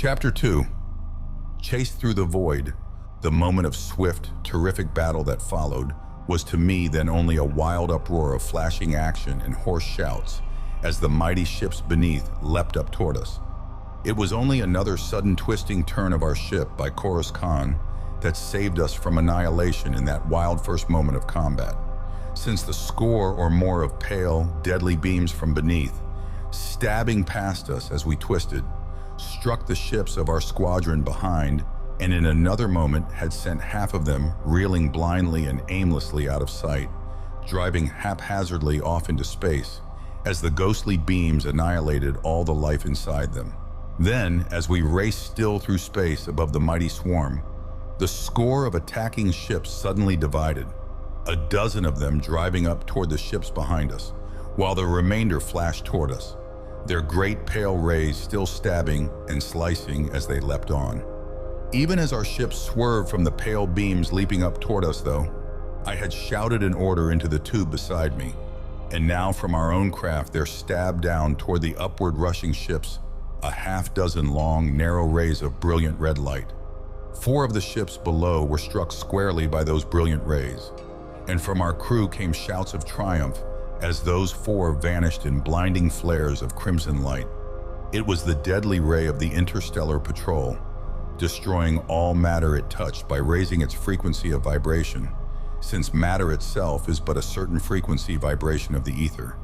Chapter 2. Chased through the void, the moment of swift, terrific battle that followed was to me then only a wild uproar of flashing action and hoarse shouts as the mighty ships beneath leapt up toward us. It was only another sudden twisting turn of our ship by Coruscant that saved us from annihilation in that wild first moment of combat, since the score or more of pale, deadly beams from beneath, stabbing past us as we twisted, struck the ships of our squadron behind, and in another moment had sent half of them reeling blindly and aimlessly out of sight, driving haphazardly off into space as the ghostly beams annihilated all the life inside them. Then, as we raced still through space above the mighty swarm, the score of attacking ships suddenly divided, a dozen of them driving up toward the ships behind us, while the remainder flashed toward us, their great pale rays still stabbing and slicing as they leapt on. Even as our ship swerved from the pale beams leaping up toward us though, I had shouted an order into the tube beside me, and now from our own craft there stabbed down toward the upward rushing ships a half-dozen long, narrow rays of brilliant red light. 4 of the ships below were struck squarely by those brilliant rays, and from our crew came shouts of triumph as those 4 vanished in blinding flares of crimson light. It was the deadly ray of the Interstellar Patrol, destroying all matter it touched by raising its frequency of vibration, since matter itself is but a certain frequency vibration of the ether,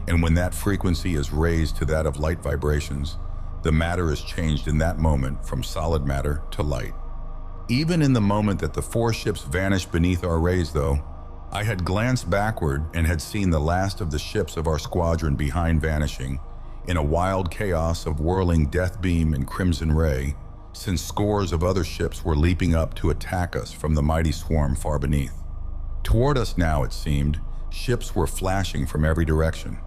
and when that frequency is raised to that of light vibrations, the matter is changed in that moment from solid matter to light. Even in the moment that the 4 ships vanished beneath our rays though, I had glanced backward and had seen the last of the ships of our squadron behind vanishing in a wild chaos of whirling death beam and crimson ray, since scores of other ships were leaping up to attack us from the mighty swarm far beneath. Toward us now, it seemed, ships were flashing from every direction,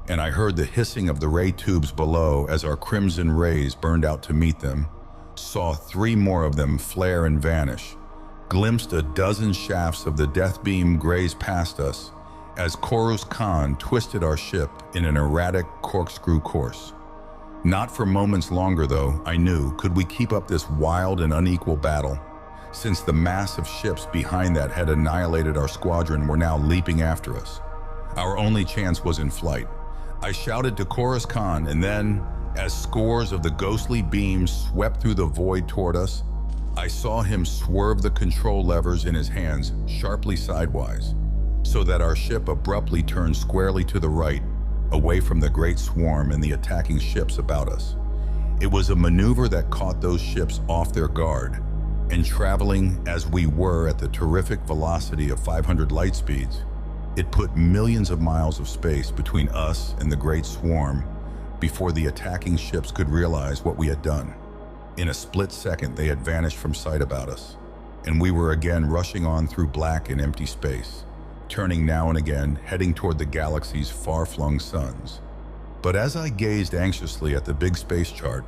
and I heard the hissing of the ray tubes below as our crimson rays burned out to meet them, saw 3 more of them flare and vanish, glimpsed a dozen shafts of the death beam graze past us as Coruscant twisted our ship in an erratic corkscrew course. Not for moments longer though, I knew, could we keep up this wild and unequal battle, since the mass of ships behind that had annihilated our squadron were now leaping after us. Our only chance was in flight. I shouted to Coruscant, and then, as scores of the ghostly beams swept through the void toward us, I saw him swerve the control levers in his hands sharply sidewise, so that our ship abruptly turned squarely to the right, away from the great swarm and the attacking ships about us. It was a maneuver that caught those ships off their guard, and traveling as we were at the terrific velocity of 500 light speeds, it put millions of miles of space between us and the great swarm before the attacking ships could realize what we had done. In a split second, they had vanished from sight about us, and we were again rushing on through black and empty space, turning now and again, heading toward the galaxy's far-flung suns. But as I gazed anxiously at the big space chart,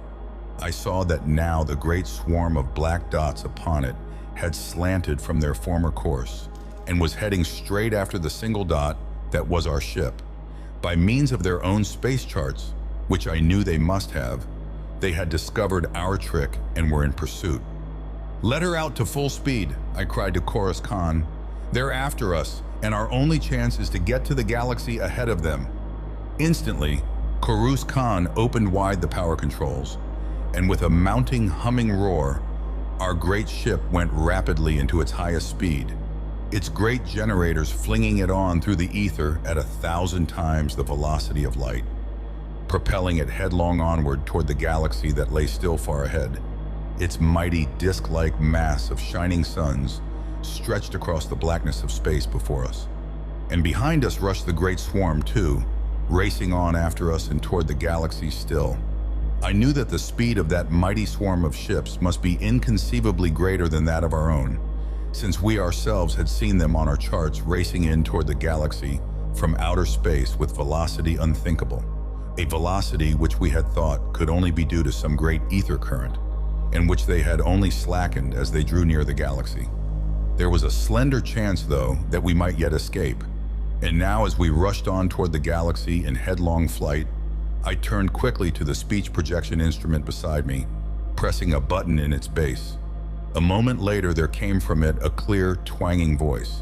I saw that now the great swarm of black dots upon it had slanted from their former course and was heading straight after the single dot that was our ship. By means of their own space charts, which I knew they must have, they had discovered our trick and were in pursuit. "Let her out to full speed," I cried to Coruscant. "They're after us, and our only chance is to get to the galaxy ahead of them." Instantly, Coruscant opened wide the power controls, and with a mounting humming roar, our great ship went rapidly into its highest speed, its great generators flinging it on through the ether at 1,000 times the velocity of light, propelling it headlong onward toward the galaxy that lay still far ahead. Its mighty disc-like mass of shining suns stretched across the blackness of space before us. And behind us rushed the great swarm too, racing on after us and toward the galaxy still. I knew that the speed of that mighty swarm of ships must be inconceivably greater than that of our own, since we ourselves had seen them on our charts racing in toward the galaxy from outer space with velocity unthinkable, a velocity which we had thought could only be due to some great ether current, and which they had only slackened as they drew near the galaxy. There was a slender chance, though, that we might yet escape, and now as we rushed on toward the galaxy in headlong flight, I turned quickly to the speech projection instrument beside me, pressing a button in its base. A moment later, there came from it a clear, twanging voice.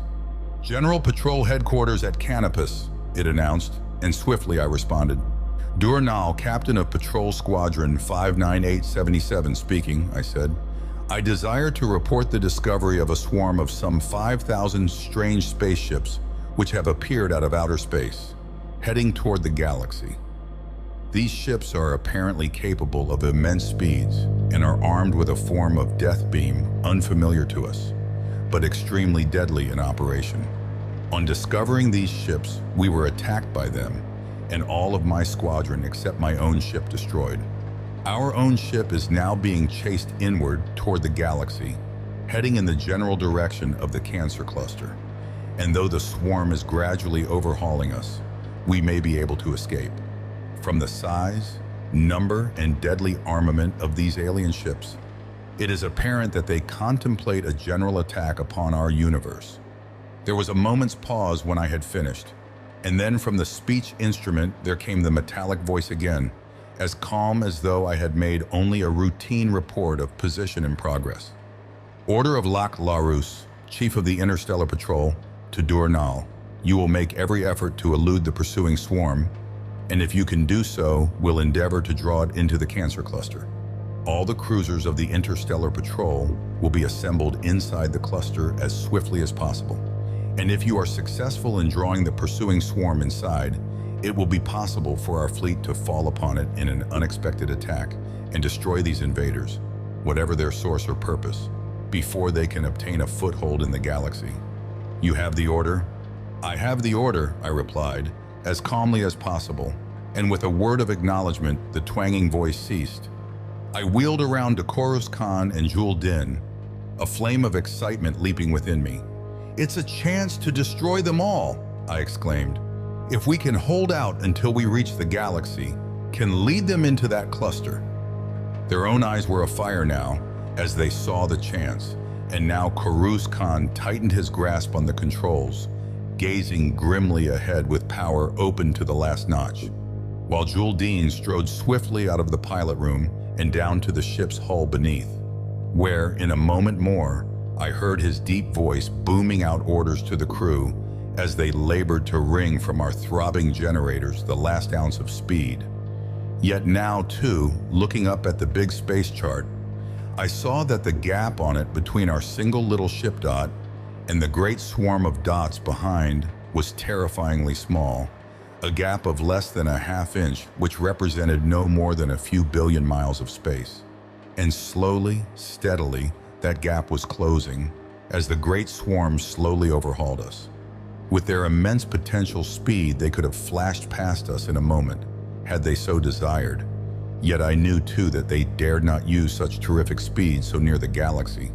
"General Patrol Headquarters at Canopus," it announced, and swiftly I responded. "Dur Nal, Captain of Patrol Squadron 59877 speaking," I said. "I desire to report the discovery of a swarm of some 5,000 strange spaceships which have appeared out of outer space, heading toward the galaxy. These ships are apparently capable of immense speeds and are armed with a form of death beam unfamiliar to us, but extremely deadly in operation. On discovering these ships, we were attacked by them, and all of my squadron except my own ship destroyed. Our own ship is now being chased inward toward the galaxy, heading in the general direction of the Cancer Cluster. And though the swarm is gradually overhauling us, we may be able to escape. From the size, number, and deadly armament of these alien ships, it is apparent that they contemplate a general attack upon our universe." There was a moment's pause when I had finished, and then from the speech instrument there came the metallic voice again, as calm as though I had made only a routine report of position and progress. "Order of Lac Larus, Chief of the Interstellar Patrol, to Dur Nal. You will make every effort to elude the pursuing swarm, and if you can do so, will endeavor to draw it into the Cancer Cluster. All the cruisers of the Interstellar Patrol will be assembled inside the cluster as swiftly as possible. And if you are successful in drawing the pursuing swarm inside, it will be possible for our fleet to fall upon it in an unexpected attack and destroy these invaders, whatever their source or purpose, before they can obtain a foothold in the galaxy. You have the order?" "I have the order," I replied, as calmly as possible, and with a word of acknowledgement, the twanging voice ceased. I wheeled around to Korus Khan and Jul Din, a flame of excitement leaping within me. "It's a chance to destroy them all," I exclaimed. "If we can hold out until we reach the galaxy, can lead them into that cluster." Their own eyes were afire now, as they saw the chance, and now Korus Khan tightened his grasp on the controls, gazing grimly ahead with power open to the last notch, while Jul Din strode swiftly out of the pilot room and down to the ship's hull beneath, where, in a moment more, I heard his deep voice booming out orders to the crew as they labored to wring from our throbbing generators the last ounce of speed. Yet now, too, looking up at the big space chart, I saw that the gap on it between our single little ship dot and the great swarm of dots behind was terrifyingly small, a gap of less than a half-inch, which represented no more than a few billion miles of space. And slowly, steadily, that gap was closing as the great swarm slowly overhauled us. With their immense potential speed, they could have flashed past us in a moment, had they so desired. Yet I knew too that they dared not use such terrific speed so near the galaxy,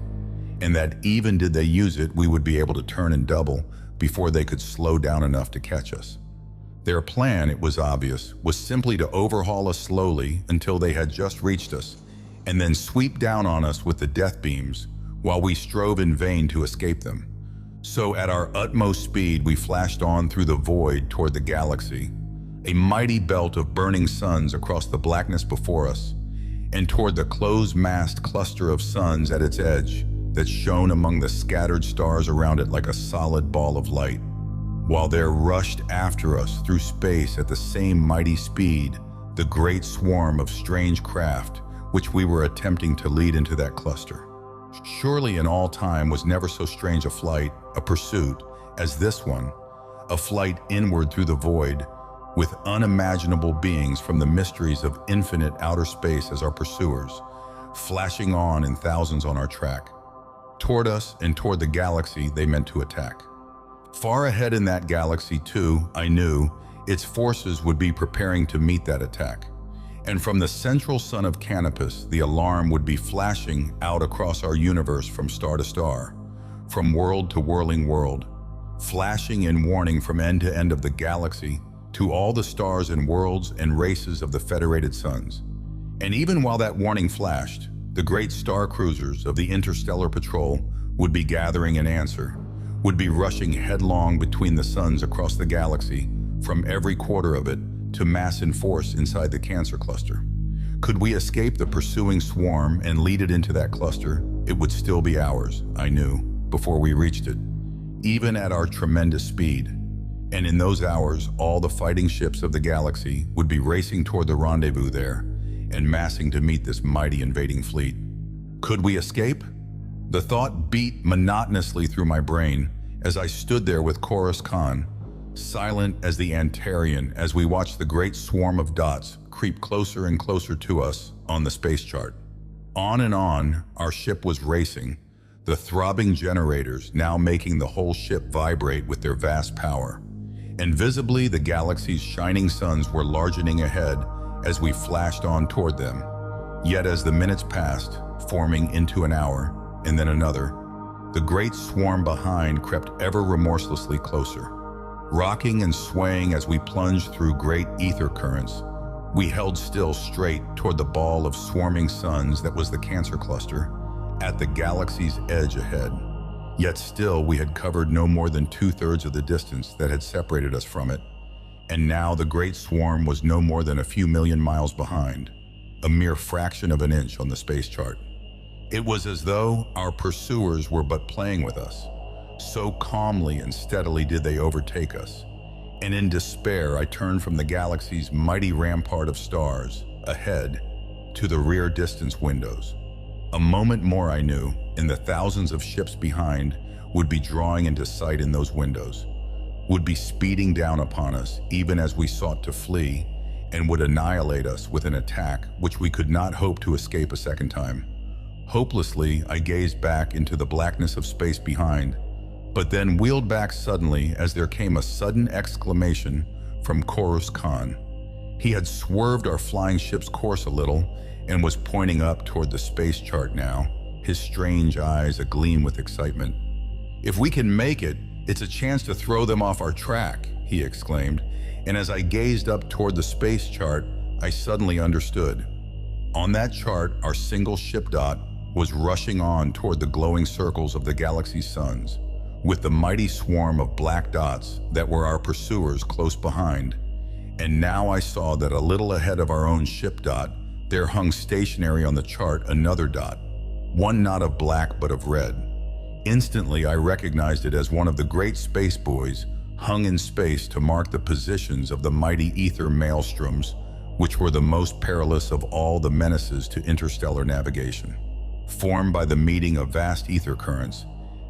and that even did they use it, we would be able to turn and double before they could slow down enough to catch us. Their plan, it was obvious, was simply to overhaul us slowly until they had just reached us, and then sweep down on us with the death beams while we strove in vain to escape them. So at our utmost speed, we flashed on through the void toward the galaxy, a mighty belt of burning suns across the blackness before us, and toward the close-massed cluster of suns at its edge that shone among the scattered stars around it like a solid ball of light, while there rushed after us through space at the same mighty speed the great swarm of strange craft which we were attempting to lead into that cluster. Surely in all time was never so strange a flight, a pursuit, as this one, a flight inward through the void, with unimaginable beings from the mysteries of infinite outer space as our pursuers, flashing on in thousands on our track. Toward us and toward the galaxy they meant to attack. Far ahead in that galaxy too, I knew, its forces would be preparing to meet that attack. And from the central sun of Canopus, the alarm would be flashing out across our universe from star to star, from world to whirling world, flashing in warning from end to end of the galaxy to all the stars and worlds and races of the federated suns. And even while that warning flashed, the great star cruisers of the Interstellar Patrol would be gathering an answer, would be rushing headlong between the suns across the galaxy from every quarter of it to mass in force inside the Cancer Cluster. Could we escape the pursuing swarm and lead it into that cluster, it would still be hours, I knew, before we reached it, even at our tremendous speed. And in those hours, all the fighting ships of the galaxy would be racing toward the rendezvous there and massing to meet this mighty invading fleet. Could we escape? The thought beat monotonously through my brain as I stood there with Chorus Khan, silent as the Antarian as we watched the great swarm of dots creep closer and closer to us on the space chart. On and on, our ship was racing, the throbbing generators now making the whole ship vibrate with their vast power. And visibly, the galaxy's shining suns were largening ahead as we flashed on toward them. Yet as the minutes passed, forming into an hour, and then another, the great swarm behind crept ever remorselessly closer. Rocking and swaying as we plunged through great ether currents, we held still straight toward the ball of swarming suns that was the Cancer Cluster, at the galaxy's edge ahead. Yet still we had covered no more than 2/3 of the distance that had separated us from it, and now the great swarm was no more than a few million miles behind, a mere fraction of an inch on the space chart. It was as though our pursuers were but playing with us. So calmly and steadily did they overtake us. And in despair, I turned from the galaxy's mighty rampart of stars ahead to the rear distance windows. A moment more, I knew, and the thousands of ships behind would be drawing into sight in those windows, would be speeding down upon us even as we sought to flee, and would annihilate us with an attack which we could not hope to escape a second time. Hopelessly, I gazed back into the blackness of space behind, but then wheeled back suddenly as there came a sudden exclamation from Chorus Khan. He had swerved our flying ship's course a little and was pointing up toward the space chart now, his strange eyes agleam with excitement. "If we can make it, it's a chance to throw them off our track," he exclaimed, and as I gazed up toward the space chart, I suddenly understood. On that chart, our single ship dot was rushing on toward the glowing circles of the galaxy's suns, with the mighty swarm of black dots that were our pursuers close behind. And now I saw that a little ahead of our own ship dot, there hung stationary on the chart another dot, one not of black but of red. Instantly I recognized it as one of the great space buoys hung in space to mark the positions of the mighty ether-maelstroms, which were the most perilous of all the menaces to interstellar navigation. Formed by the meeting of vast ether currents,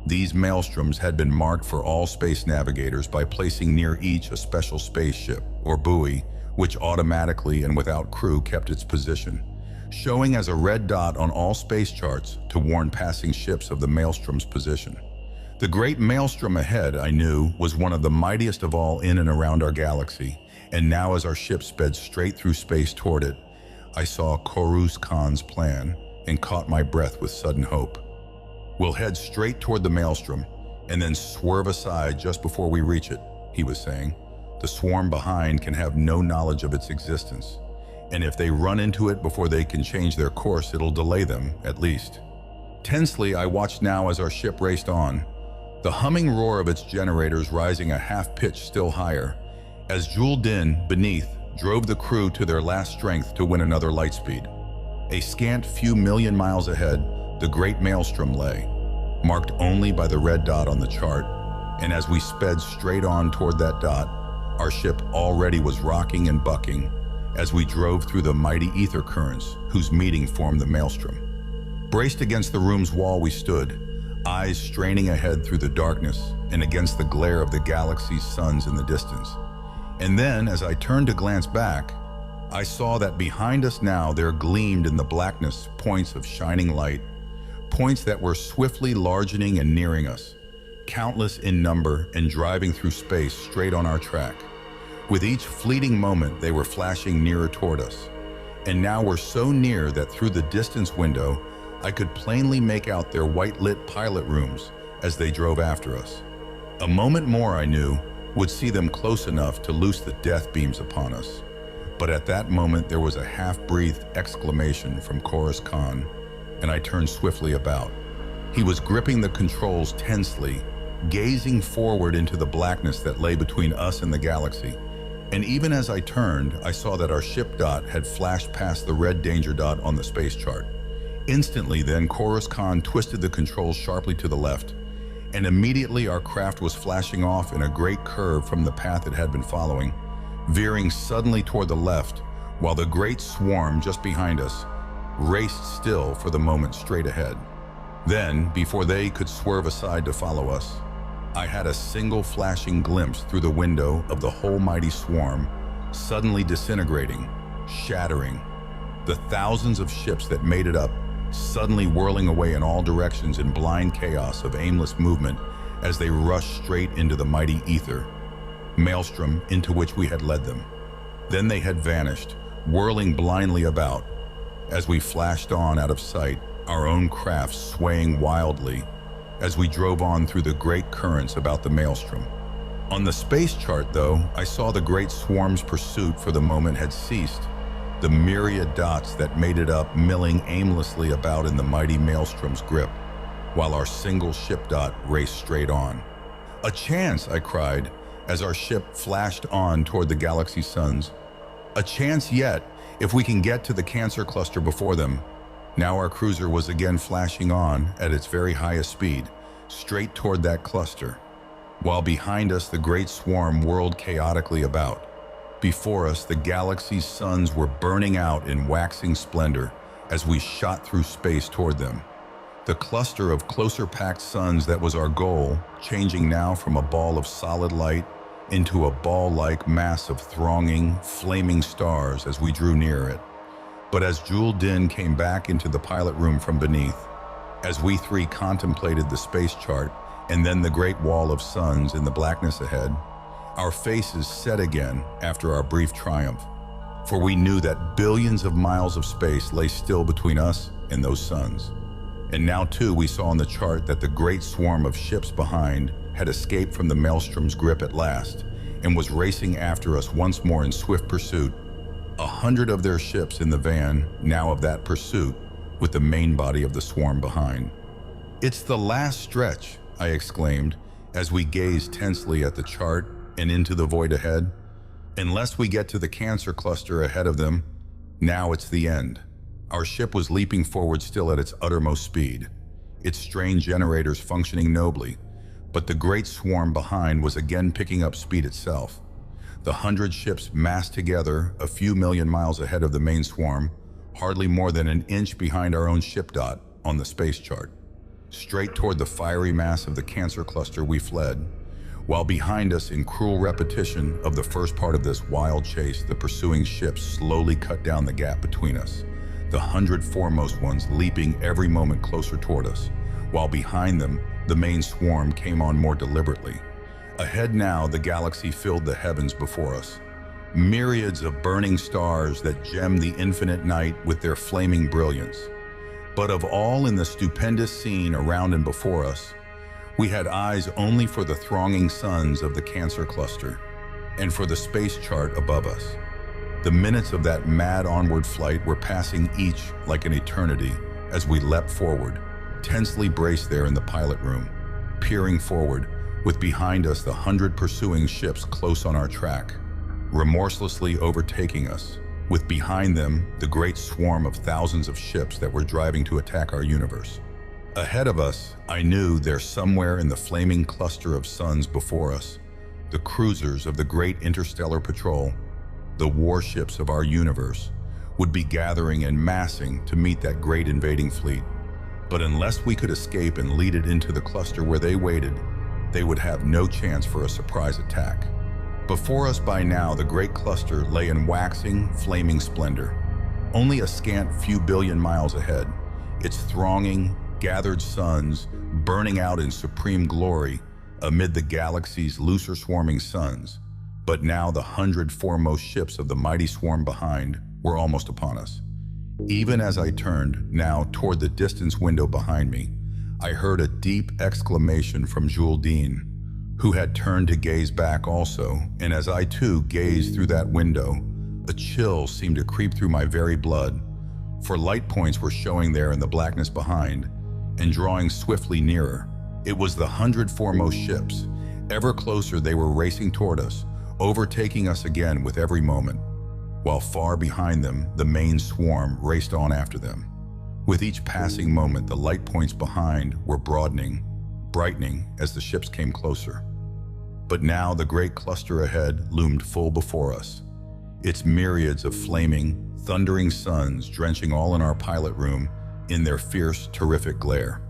these maelstroms had been marked for all space navigators by placing near each a special spaceship, or buoy, which automatically and without crew kept its position, showing as a red dot on all space charts to warn passing ships of the maelstrom's position. The great maelstrom ahead, I knew, was one of the mightiest of all in and around our galaxy, and now as our ship sped straight through space toward it, I saw Chorus Khan's plan and caught my breath with sudden hope. "We'll head straight toward the maelstrom and then swerve aside just before we reach it," he was saying. "The swarm behind can have no knowledge of its existence, and if they run into it before they can change their course, it'll delay them, at least." Tensely, I watched now as our ship raced on, the humming roar of its generators rising a half-pitch still higher, as Jul Din, beneath, drove the crew to their last strength to win another light speed. A scant few million miles ahead, the great maelstrom lay, marked only by the red dot on the chart, and as we sped straight on toward that dot, our ship already was rocking and bucking as we drove through the mighty ether currents whose meeting formed the maelstrom. Braced against the room's wall we stood, eyes straining ahead through the darkness and against the glare of the galaxy's suns in the distance. And then, as I turned to glance back, I saw that behind us now there gleamed in the blackness points of shining light, points that were swiftly largening and nearing us, countless in number and driving through space straight on our track. With each fleeting moment, they were flashing nearer toward us, and now were so near that through the distance window, I could plainly make out their white-lit pilot rooms as they drove after us. A moment more, I knew, would see them close enough to loose the death beams upon us. But at that moment, there was a half-breathed exclamation from Chorus Khan, and I turned swiftly about. He was gripping the controls tensely, gazing forward into the blackness that lay between us and the galaxy, And even as I turned, I saw that our ship dot had flashed past the red danger dot on the space chart. Instantly then, Coruscant twisted the controls sharply to the left, and immediately our craft was flashing off in a great curve from the path it had been following, veering suddenly toward the left, while the great swarm just behind us raced still for the moment straight ahead. Then, before they could swerve aside to follow us, I had a single flashing glimpse through the window of the whole mighty swarm, suddenly disintegrating, shattering. The thousands of ships that made it up, suddenly whirling away in all directions in blind chaos of aimless movement as they rushed straight into the mighty ether-maelstrom into which we had led them. Then they had vanished, whirling blindly about, as we flashed on out of sight, our own craft swaying wildly as we drove on through the great currents about the maelstrom. On the space chart, though, I saw the great swarm's pursuit for the moment had ceased, the myriad dots that made it up milling aimlessly about in the mighty maelstrom's grip, while our single ship dot raced straight on. "A chance!" I cried, as our ship flashed on toward the galaxy suns. "A chance yet, if we can get to the Cancer cluster before them." Now our cruiser was again flashing on at its very highest speed, straight toward that cluster, while behind us the great swarm whirled chaotically about. Before us, the galaxy's suns were burning out in waxing splendor as we shot through space toward them. The cluster of closer-packed suns that was our goal, changing now from a ball of solid light into a ball-like mass of thronging, flaming stars as we drew near it. But as Jul Din came back into the pilot room from beneath, as we three contemplated the space chart and then the great wall of suns in the blackness ahead, our faces set again after our brief triumph, for we knew that billions of miles of space lay still between us and those suns. And now too we saw on the chart that the great swarm of ships behind had escaped from the maelstrom's grip at last and was racing after us once more in swift pursuit. 100 of their ships in the van, now of that pursuit, with the main body of the swarm behind. "It's the last stretch," I exclaimed, as we gazed tensely at the chart and into the void ahead. "Unless we get to the Cancer cluster ahead of them, now it's the end." Our ship was leaping forward still at its uttermost speed, its strange generators functioning nobly, but the great swarm behind was again picking up speed itself. The 100 ships massed together a few million miles ahead of the main swarm, hardly more than an inch behind our own ship dot on the space chart. Straight toward the fiery mass of the Cancer cluster we fled, while behind us, in cruel repetition of the first part of this wild chase, the pursuing ships slowly cut down the gap between us, the 100 foremost ones leaping every moment closer toward us, while behind them, the main swarm came on more deliberately. Ahead now, the galaxy filled the heavens before us. Myriads of burning stars that gemmed the infinite night with their flaming brilliance. But of all in the stupendous scene around and before us, we had eyes only for the thronging suns of the Cancer cluster and for the space chart above us. The minutes of that mad onward flight were passing each like an eternity as we leapt forward, tensely braced there in the pilot room, peering forward, with behind us the 100 pursuing ships close on our track, remorselessly overtaking us, with behind them the great swarm of thousands of ships that were driving to attack our universe. Ahead of us, I knew there somewhere in the flaming cluster of suns before us, the cruisers of the great Interstellar Patrol, the warships of our universe, would be gathering and massing to meet that great invading fleet. But unless we could escape and lead it into the cluster where they waited, they would have no chance for a surprise attack. Before us by now, the great cluster lay in waxing, flaming splendor, only a scant few billion miles ahead, its thronging, gathered suns burning out in supreme glory amid the galaxy's looser swarming suns. But now the 100 foremost ships of the mighty swarm behind were almost upon us. Even as I turned now toward the distance window behind me, I heard a deep exclamation from Jul Din, who had turned to gaze back also, and as I too gazed through that window, a chill seemed to creep through my very blood, for light points were showing there in the blackness behind, and drawing swiftly nearer. It was the 100 foremost ships. Ever closer they were racing toward us, overtaking us again with every moment, while far behind them, the main swarm raced on after them. With each passing moment, the light points behind were broadening, brightening as the ships came closer. But now the great cluster ahead loomed full before us, its myriads of flaming, thundering suns drenching all in our pilot room in their fierce, terrific glare.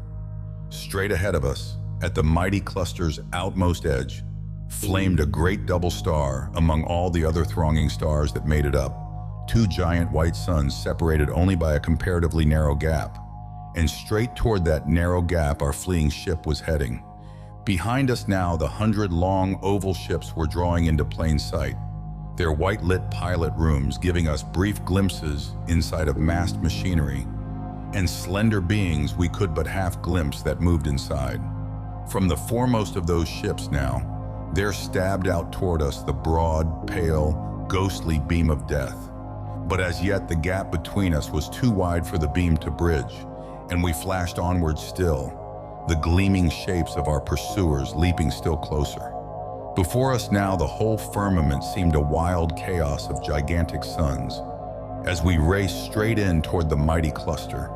Straight ahead of us, at the mighty cluster's outmost edge, flamed a great double star among all the other thronging stars that made it up, two giant white suns separated only by a comparatively narrow gap. And straight toward that narrow gap our fleeing ship was heading. Behind us now, the 100 long oval ships were drawing into plain sight, their white-lit pilot rooms giving us brief glimpses inside of massed machinery, and slender beings we could but half glimpse that moved inside. From the foremost of those ships now, there stabbed out toward us the broad, pale, ghostly beam of death. But as yet the gap between us was too wide for the beam to bridge, and we flashed onward still, the gleaming shapes of our pursuers leaping still closer. Before us now the whole firmament seemed a wild chaos of gigantic suns, as we raced straight in toward the mighty cluster,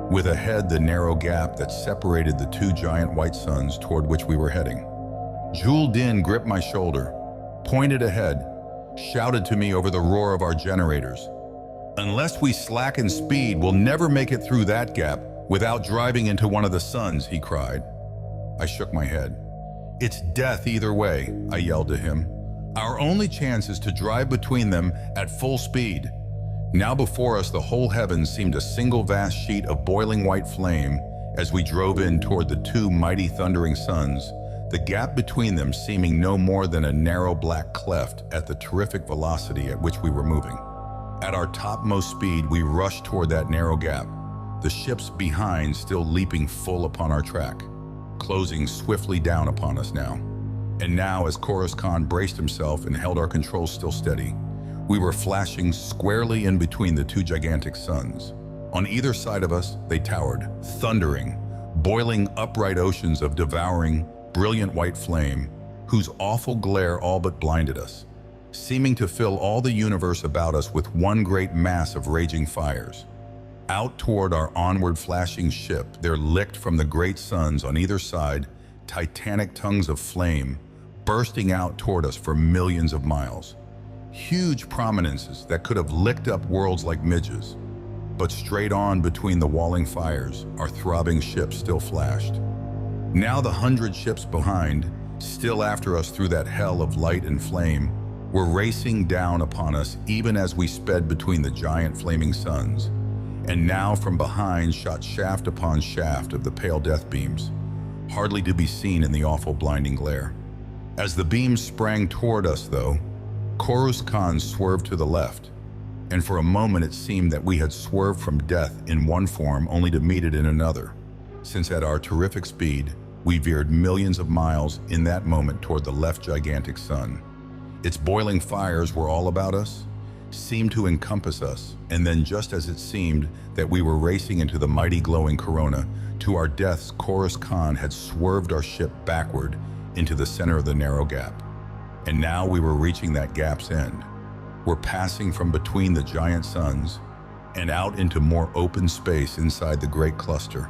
with ahead the narrow gap that separated the two giant white suns toward which we were heading. Jul Din gripped my shoulder, pointed ahead, shouted to me over the roar of our generators. "Unless we slacken speed, we'll never make it through that gap without driving into one of the suns," he cried. I shook my head. "It's death either way," I yelled to him. "Our only chance is to drive between them at full speed." Now before us the whole heavens seemed a single vast sheet of boiling white flame as we drove in toward the two mighty thundering suns, the gap between them seeming no more than a narrow black cleft at the terrific velocity at which we were moving. At our topmost speed we rushed toward that narrow gap, the ships behind still leaping full upon our track, closing swiftly down upon us now. And now as Coruscant braced himself and held our controls still steady, we were flashing squarely in between the two gigantic suns. On either side of us they towered, thundering, boiling upright oceans of devouring, brilliant white flame, whose awful glare all but blinded us, seeming to fill all the universe about us with one great mass of raging fires. Out toward our onward flashing ship there licked from the great suns on either side titanic tongues of flame, bursting out toward us for millions of miles. Huge prominences that could have licked up worlds like midges. But straight on between the walling fires, our throbbing ship still flashed. Now the 100 ships behind, still after us through that hell of light and flame, were racing down upon us even as we sped between the giant flaming suns. And now from behind shot shaft upon shaft of the pale death beams, hardly to be seen in the awful blinding glare. As the beams sprang toward us though, Coruscant swerved to the left, and for a moment it seemed that we had swerved from death in one form only to meet it in another, since at our terrific speed, we veered millions of miles in that moment toward the left gigantic sun. Its boiling fires were all about us, seemed to encompass us, and then just as it seemed that we were racing into the mighty glowing corona, to our deaths Coruscant had swerved our ship backward into the center of the narrow gap. And now we were reaching that gap's end. We're passing from between the giant suns and out into more open space inside the great cluster,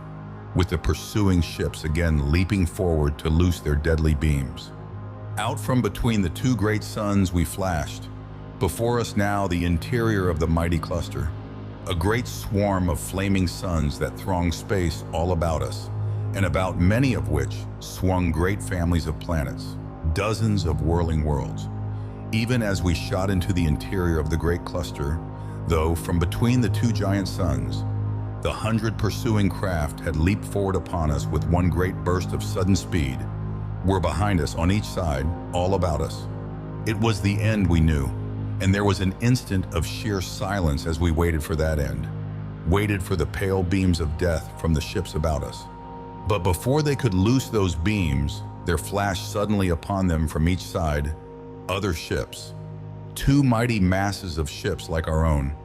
with the pursuing ships again leaping forward to loose their deadly beams. Out from between the two great suns we flashed. Before us now the interior of the mighty cluster, a great swarm of flaming suns that thronged space all about us, and about many of which swung great families of planets, dozens of whirling worlds. Even as we shot into the interior of the great cluster, though from between the two giant suns, the 100 pursuing craft had leaped forward upon us with one great burst of sudden speed, were behind us on each side, all about us. It was the end we knew, and there was an instant of sheer silence as we waited for that end, waited for the pale beams of death from the ships about us. But before they could loose those beams, there flashed suddenly upon them from each side other ships, two mighty masses of ships like our own,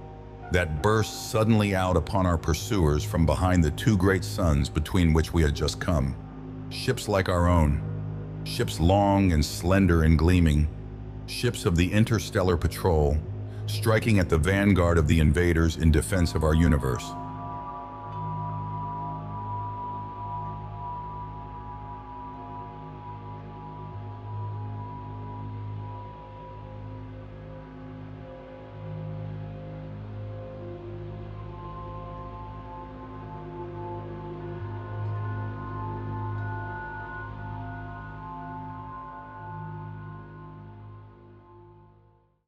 that burst suddenly out upon our pursuers from behind the two great suns between which we had just come. Ships like our own, ships long and slender and gleaming, ships of the Interstellar Patrol, striking at the vanguard of the invaders in defense of our universe.